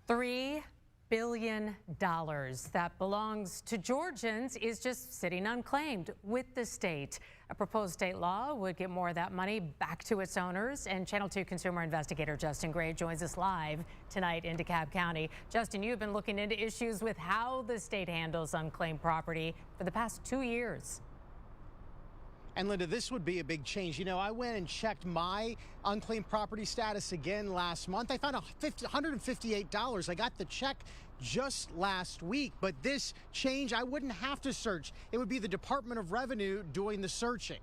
$3 billion that belongs to Georgians is just sitting unclaimed with the state. A proposed state law would get more of that money back to its owners. And Channel 2 consumer investigator Justin Gray joins us live tonight in DeKalb County. Justin, you've been looking into issues with how the state handles unclaimed property for the past 2 years. And Linda, this would be a big change. You know, I went and checked my unclaimed property status again last month. I found $158. I got the check just last week. But this change, I wouldn't have to search. It would be the Department of Revenue doing the searching.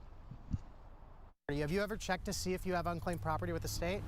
Have you ever checked to see if you have unclaimed property with the state?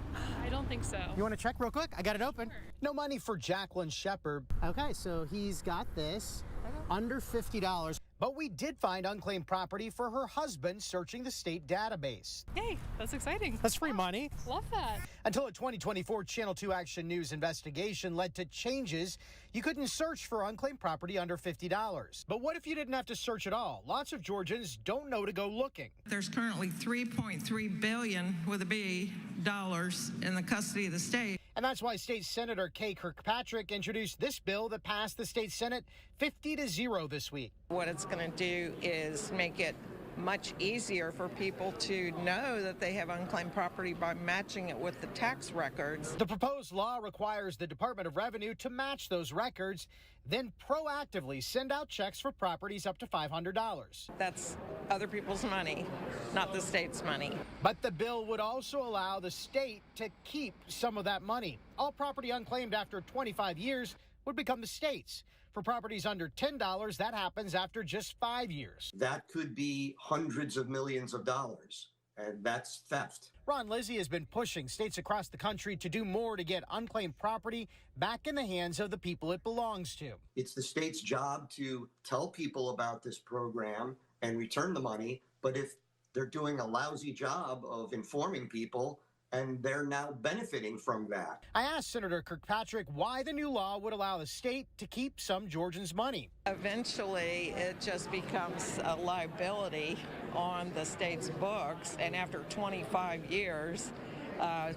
I don't think so. You want to check real quick? I got it open. Sure. No money for Jacqueline Shepard. Okay, so he's got this under $50. But we did find unclaimed property for her husband searching the state database. Yay, that's exciting. That's free money. Love that. Until a 2024 Channel 2 Action News investigation led to changes. You couldn't search for unclaimed property under $50. But what if you didn't have to search at all? Lots of Georgians don't know to go looking. There's currently $3.3 billion with a B dollars in the custody of the state. And that's why State Senator Kay Kirkpatrick introduced this bill that passed the state Senate 50-0 this week. What it's going to do is make it much easier for people to know that they have unclaimed property by matching it with the tax records. The proposed law requires the Department of Revenue to match those records, then proactively send out checks for properties up to $500. That's other people's money, not the state's money. But the bill would also allow the state to keep some of that money. All property unclaimed after 25 years would become the state's. For properties under $10, that happens after just 5 years. That could be hundreds of millions of dollars, and that's theft. Ron Lizzie has been pushing states across the country to do more to get unclaimed property back in the hands of the people it belongs to. It's the state's job to tell people about this program and return the money, but if they're doing a lousy job of informing people, and they're now benefiting from that. I asked Senator Kirkpatrick why the new law would allow the state to keep some Georgians' money. Eventually, it just becomes a liability on the state's books, and after 25 years,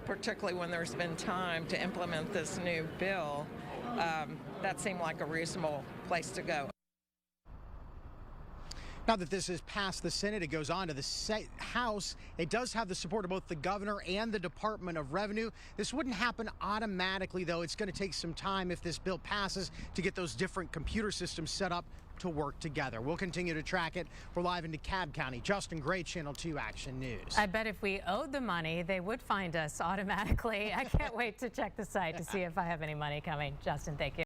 particularly when there's been time to implement this new bill, that seemed like a reasonable place to go. Now that this has passed the Senate, it goes on to the House. It does have the support of both the governor and the Department of Revenue. This wouldn't happen automatically, though. It's going to take some time if this bill passes to get those different computer systems set up to work together. We'll continue to track it. We're live in DeKalb County. Justin Gray, Channel 2 Action News. I bet if we owed the money, they would find us automatically. I can't wait to check the site to see if I have any money coming. Justin, thank you.